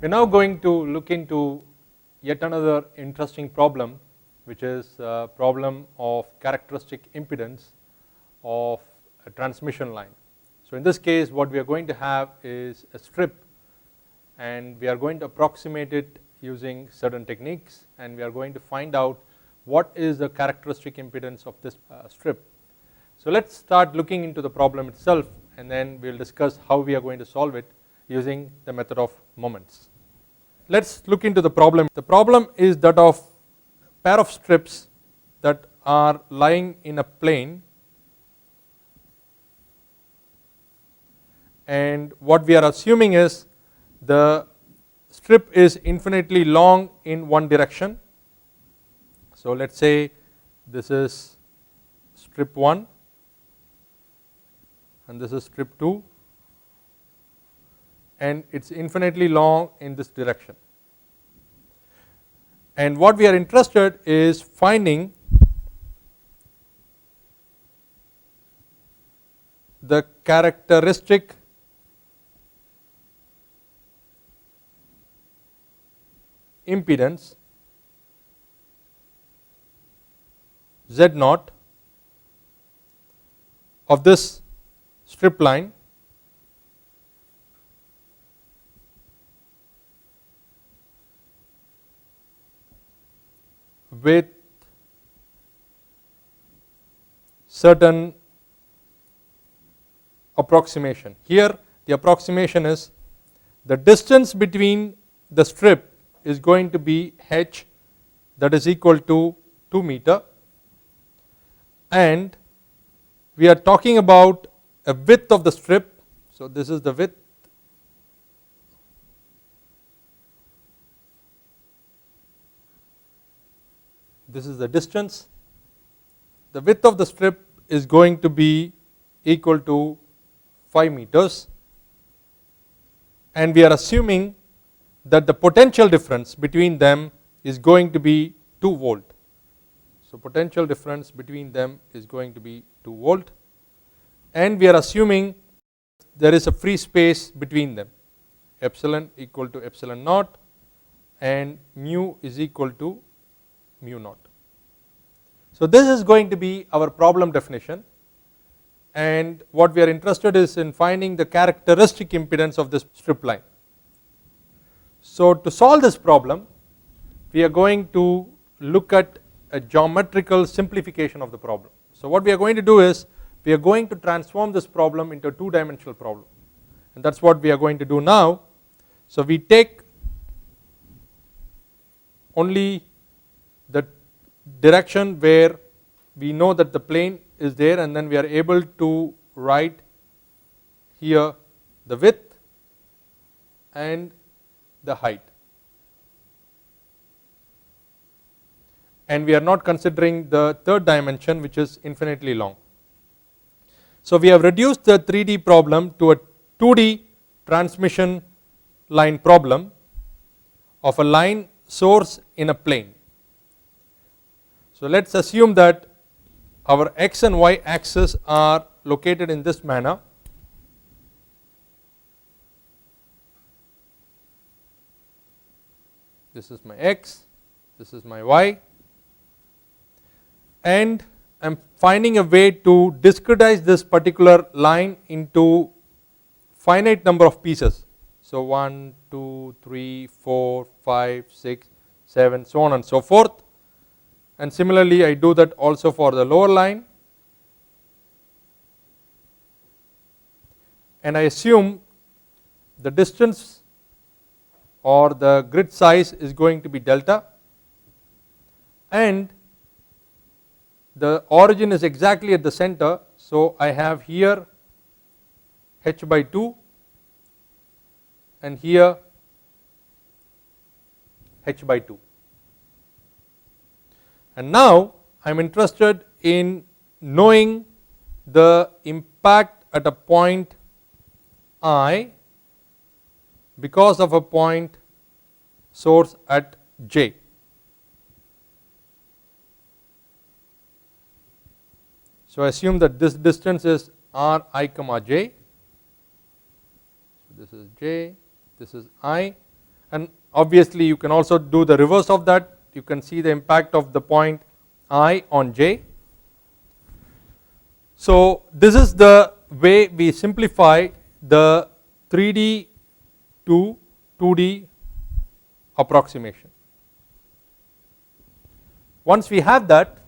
We are now going to look into yet another interesting problem, which is a problem of characteristic impedance of a transmission line. So in this case what we are going to have is a strip, and we are going to approximate it using certain techniques, and we are going to find out what is the characteristic impedance of this strip. So let us start looking into the problem itself, and then we will discuss how we are going to solve it using the method of moments. Let us look into the problem. The problem is that of a pair of strips that are lying in a plane, and what we are assuming is the strip is infinitely long in one direction. So let us say this is strip 1 and this is strip 2, and it is infinitely long in this direction, and what we are interested is finding the characteristic impedance Z0 of this strip line with certain approximation. Here the approximation is the distance between the strip is going to be h, that is equal to 2 meter, and we are talking about a width of the strip. So this is the width, this is the distance. The width of the strip is going to be equal to 5 meters, and we are assuming that the potential difference between them is going to be 2 volt. So potential difference between them is going to be 2 volt, and we are assuming there is a free space between them, epsilon equal to epsilon naught and mu is equal to mu naught. So this is going to be our problem definition, and what we are interested is in finding the characteristic impedance of this strip line. So to solve this problem we are going to look at a geometrical simplification of the problem. So what we are going to do is we are going to transform this problem into a 2-dimensional problem, and that is what we are going to do now. So we take only the direction where we know that the plane is there, and then we are able to write here the width and the height, and we are not considering the third dimension, which is infinitely long. So we have reduced the 3D problem to a 2D transmission line problem of a line source in a plane. So let us assume that our x and y axis are located in this manner. This is my x, this is my y, and I am finding a way to discretize this particular line into finite number of pieces. So 1, 2, 3, 4, 5, 6, 7, so on and so forth, and similarly I do that also for the lower line, and I assume the distance or the grid size is going to be delta, and the origin is exactly at the center. So I have here h by 2 and here h by 2, and now I am interested in knowing the impact at a point I because of a point source at j. So I assume that this distance is r I comma j. So this is j, this is I, and obviously you can also do the reverse of that. You can see the impact of the point I on j. So this is the way we simplify the 3D to 2D approximation. Once we have that,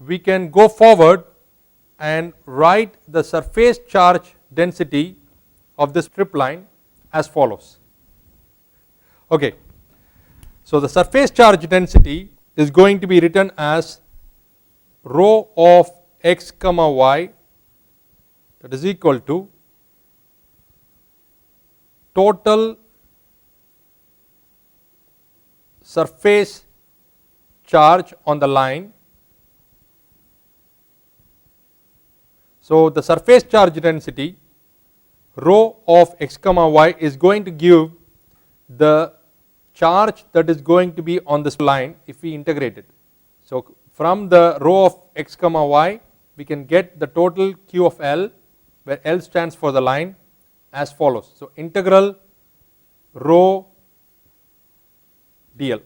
we can go forward and write the surface charge density of this strip line as follows. Okay, so the surface charge density is going to be written as rho of x comma y, that is equal to total surface charge on the line. So the surface charge density rho of x comma y is going to give the charge that is going to be on this line if we integrate it. So from the rho of x comma y we can get the total q of L, where L stands for the line, as follows. So integral rho dl,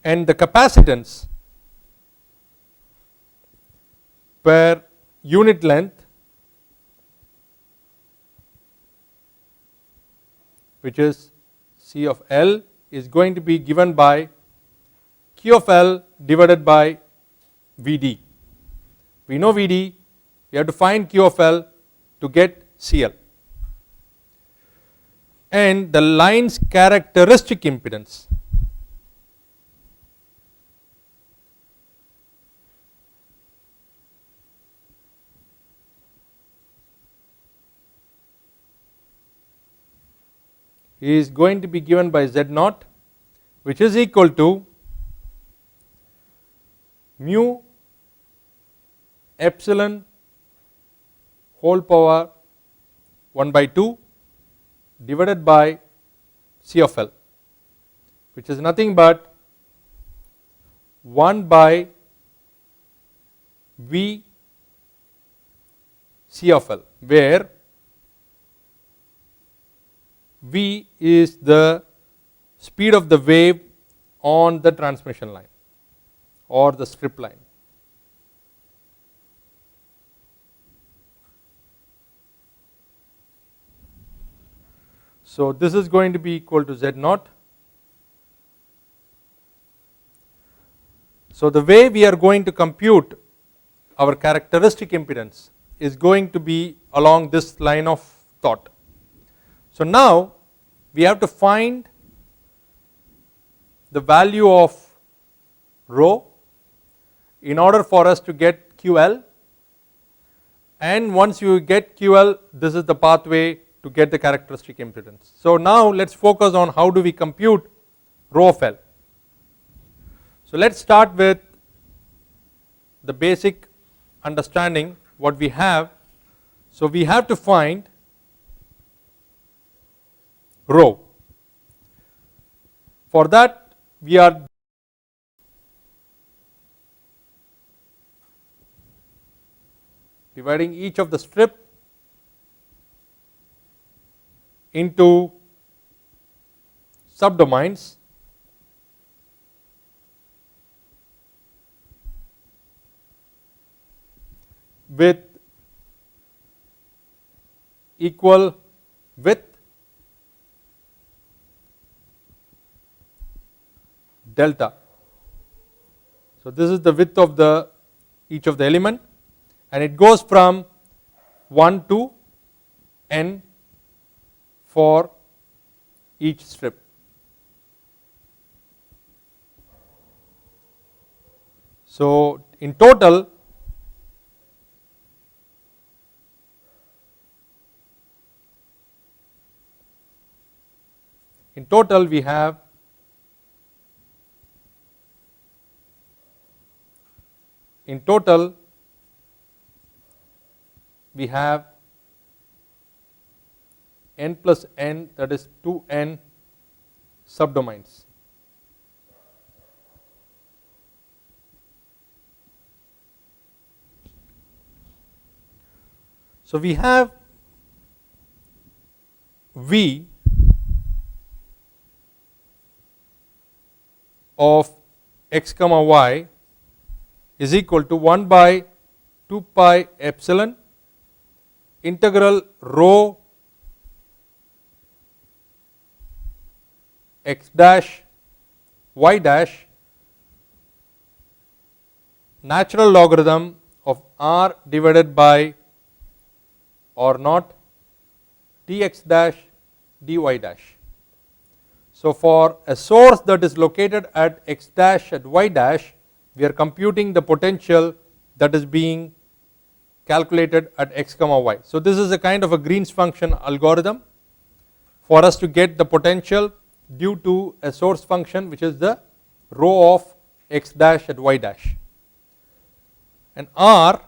and the capacitance per unit length, which is C of L, is going to be given by Q of L divided by Vd. We know Vd, we have to find Q of L to get CL, and the line's characteristic impedance is going to be given by Z0, which is equal to mu epsilon whole power 1 by 2 divided by C of L, which is nothing but 1 by V C of L, where V is the speed of the wave on the transmission line or the strip line. So this is going to be equal to Z0. So the way we are going to compute our characteristic impedance is going to be along this line of thought. So now we have to find the value of rho in order for us to get QL, and once you get QL, this is the pathway to get the characteristic impedance. So now let's focus on how do we compute rho of L. So let's start with the basic understanding what we have. So we have to find rho. For that we are dividing each of the strip into subdomains with equal width, delta. So this is the width of the each of the element, and it goes from 1 to n for each strip. So in total we have n plus n, that is 2n subdomains. So we have V of x comma y is equal to 1 by 2 pi epsilon integral rho x dash y dash natural logarithm of r divided by r naught dx dash dy dash. So for a source that is located at x dash at y dash, we are computing the potential that is being calculated at x comma y. So this is a kind of a Green's function algorithm for us to get the potential due to a source function which is the rho of x dash at y dash, and r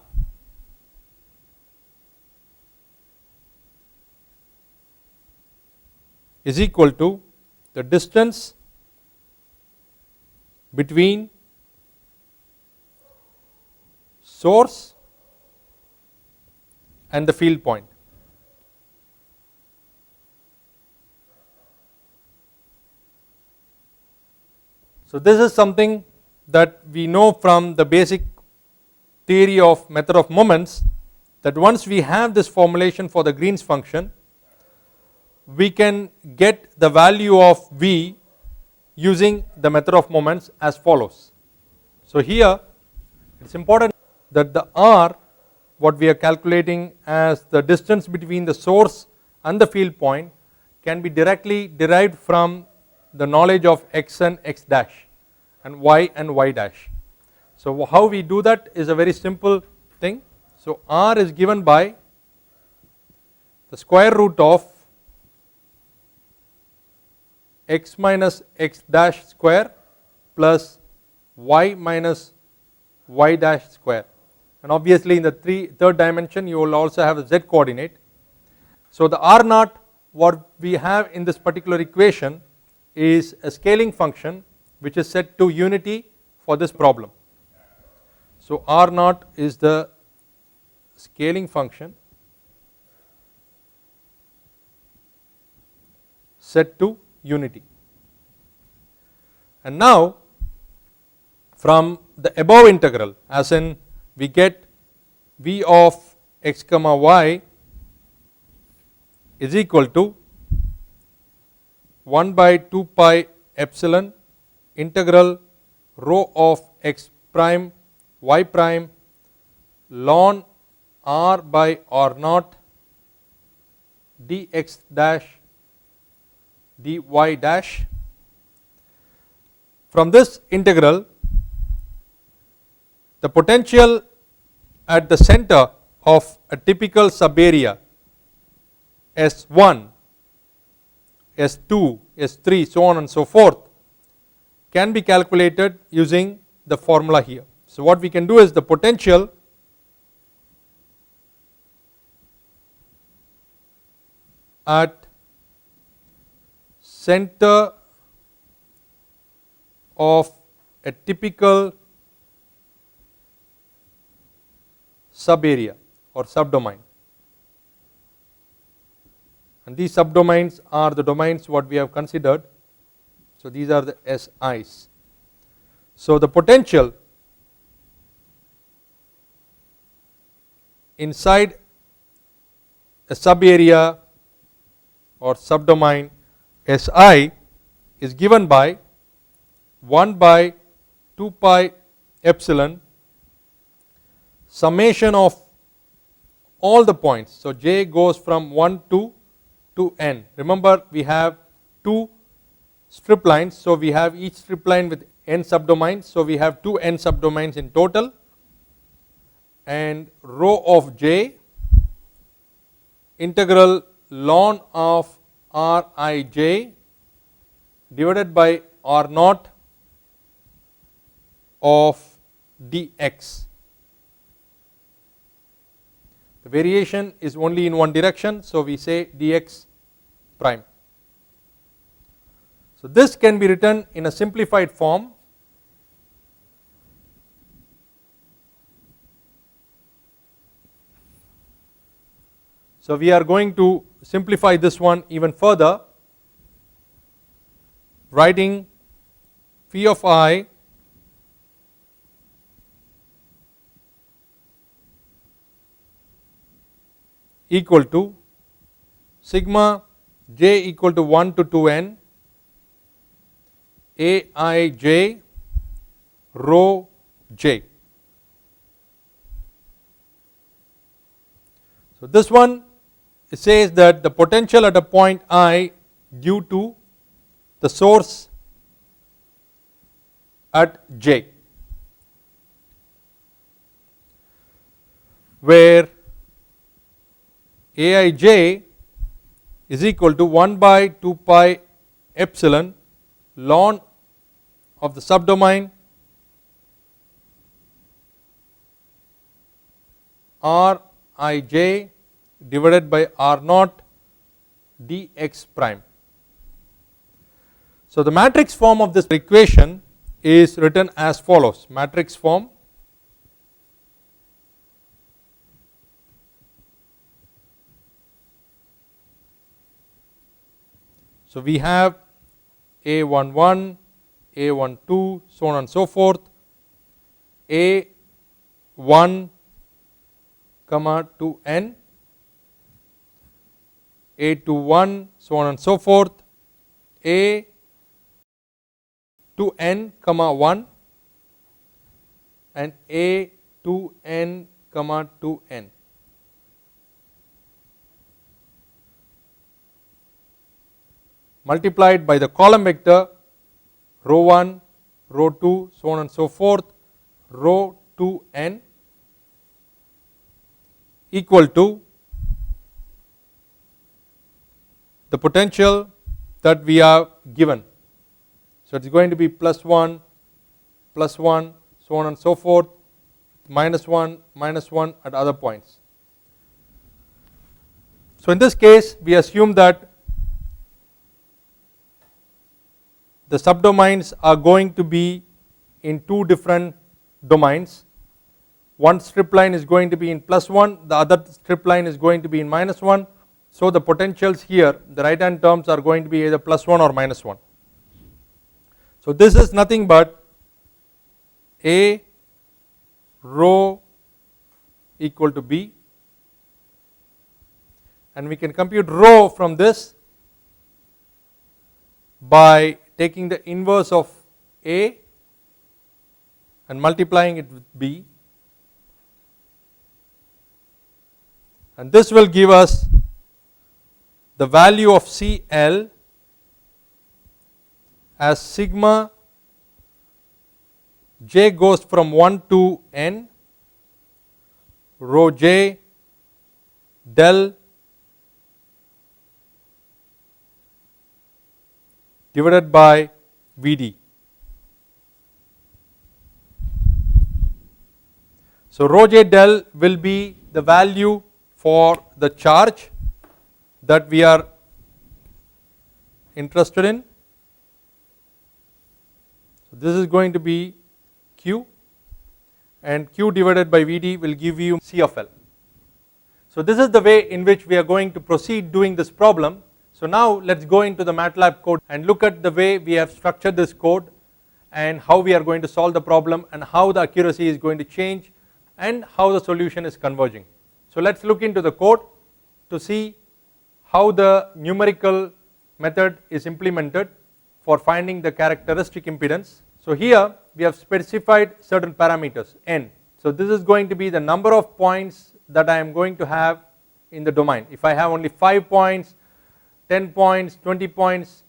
is equal to the distance between source and the field point. So this is something that we know from the basic theory of method of moments, that once we have this formulation for the Green's function, we can get the value of V using the method of moments as follows. So here it is important that the R, what we are calculating as the distance between the source and the field point, can be directly derived from the knowledge of x and x dash and y dash. So how we do that is a very simple thing. So R is given by the square root of x minus x dash square plus y minus y dash square, and obviously in the third dimension you will also have a z coordinate. So the r naught, what we have in this particular equation, is a scaling function which is set to unity for this problem. So r naught is the scaling function set to unity. And now from the above integral, as in we get v of x comma y is equal to 1 by 2 pi epsilon integral rho of x prime y prime ln r by r naught dx dash dy dash. From this integral, the potential at the center of a typical subarea S1, S2, S3, so on and so forth, can be calculated using the formula here. So what we can do is the potential at center of a typical subarea or subdomain, and these subdomains are the domains what we have considered. So these are the SIs. So the potential inside a subarea or subdomain SI is given by 1 by 2 pi epsilon summation of all the points. So j goes from 1 to n. Remember we have 2 strip lines, so we have each strip line with n subdomains, so we have 2 n subdomains in total, and rho of j integral ln of rij divided by r naught of dx. The variation is only in one direction, so we say dx prime. So this can be written in a simplified form So we are going to simplify this one even further, writing phi of I equal to sigma j equal to 1 to 2n aij rho j. So this one says that the potential at a point I due to the source at j, where aij is equal to 1 by 2 pi epsilon ln of the subdomain Rij divided by R naught dx prime. So the matrix form of this equation is written as follows, matrix form. So we have A11, A12, so on and so forth, A1 comma to n, A21, so on and so forth, A to n comma 1 and A to n comma to n. Multiplied by the column vector rho 1, rho 2, so on and so forth, rho 2n equal to the potential that we are given. So it is going to be plus 1, so on and so forth, minus 1 at other points. So in this case we assume that the subdomains are going to be in two different domains. One strip line is going to be in plus 1, the other strip line is going to be in minus 1. So the potentials here, the right hand terms are going to be either plus 1 or minus 1. So this is nothing but A rho equal to B, and we can compute rho from this by taking the inverse of A and multiplying it with B, and this will give us the value of CL as sigma j goes from 1 to n rho j del divided by Vd. So rho j del will be the value for the charge that we are interested in. So this is going to be Q, and Q divided by Vd will give you C of L. So this is the way in which we are going to proceed doing this problem. So now let us go into the Matlab code and look at the way we have structured this code and how we are going to solve the problem and how the accuracy is going to change and how the solution is converging. So let us look into the code to see how the numerical method is implemented for finding the characteristic impedance. So here we have specified certain parameters n. So this is going to be the number of points that I am going to have in the domain. If I have only 5 points, 10 points, 20 points,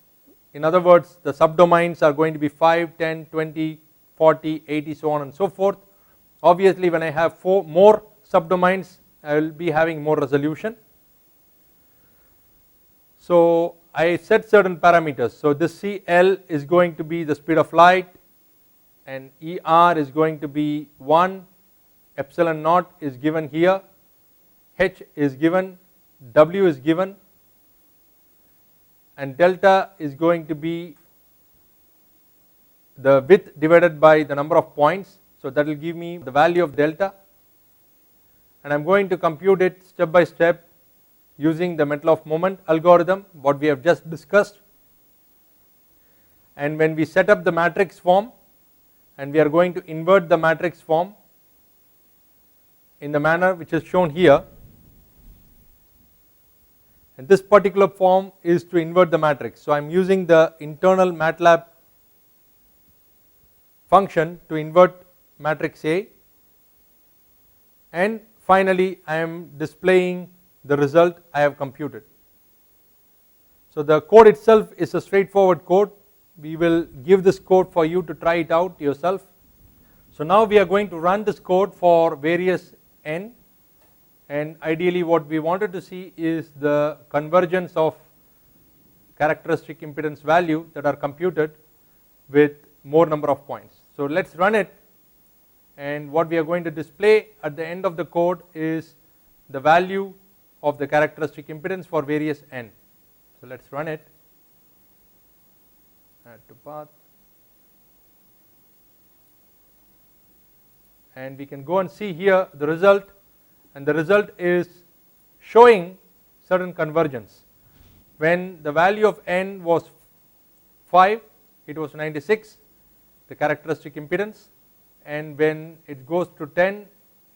in other words the subdomains are going to be 5, 10, 20, 40, 80, so on and so forth. Obviously when I have 4 more subdomains I will be having more resolution. So I set certain parameters. So this CL is going to be the speed of light, and ER is going to be 1, epsilon naught is given here, H is given, W is given, and delta is going to be the width divided by the number of points. So that will give me the value of delta, and I am going to compute it step by step using the Matlab moment algorithm, what we have just discussed. And when we set up the matrix form, and we are going to invert the matrix form in the manner which is shown here, and this particular form is to invert the matrix. So I am using the internal Matlab function to invert matrix A, and finally I am displaying the result I have computed. So the code itself is a straightforward code. We will give this code for you to try it out yourself. So now we are going to run this code for various n, and ideally what we wanted to see is the convergence of characteristic impedance value that are computed with more number of points. So let's run it, and what we are going to display at the end of the code is the value of the characteristic impedance for various n. So let's run it. Add to path, and we can go and see here the result, and the result is showing certain convergence. When the value of n was 5, it was 96, the characteristic impedance, and when it goes to 10,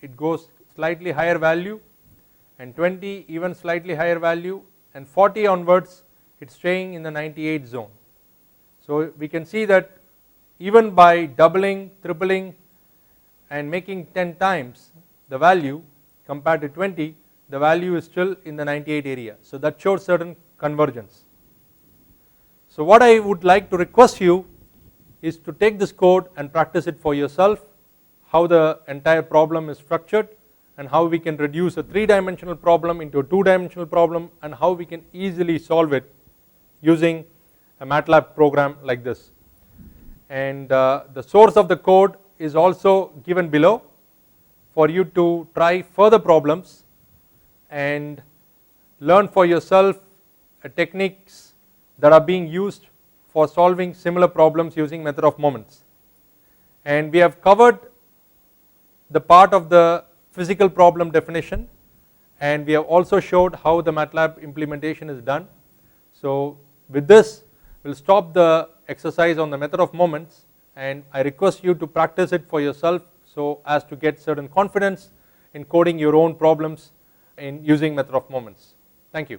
it goes slightly higher value, and 20 even slightly higher value, and 40 onwards it's staying in the 98 zone. So we can see that even by doubling, tripling, and making 10 times the value compared to 20, the value is still in the 98 area. So that shows certain convergence. So what I would like to request you is to take this code and practice it for yourself, how the entire problem is structured, and how we can reduce a 3-dimensional problem into a 2-dimensional problem, and how we can easily solve it using a Matlab program like this. And the source of the code is also given below for you to try further problems and learn for yourself techniques that are being used for solving similar problems using method of moments. And we have covered the part of the physical problem definition, and we have also showed how the Matlab implementation is done. So with this, we'll stop the exercise on the method of moments, and I request you to practice it for yourself so as to get certain confidence in coding your own problems in using method of moments. Thank you.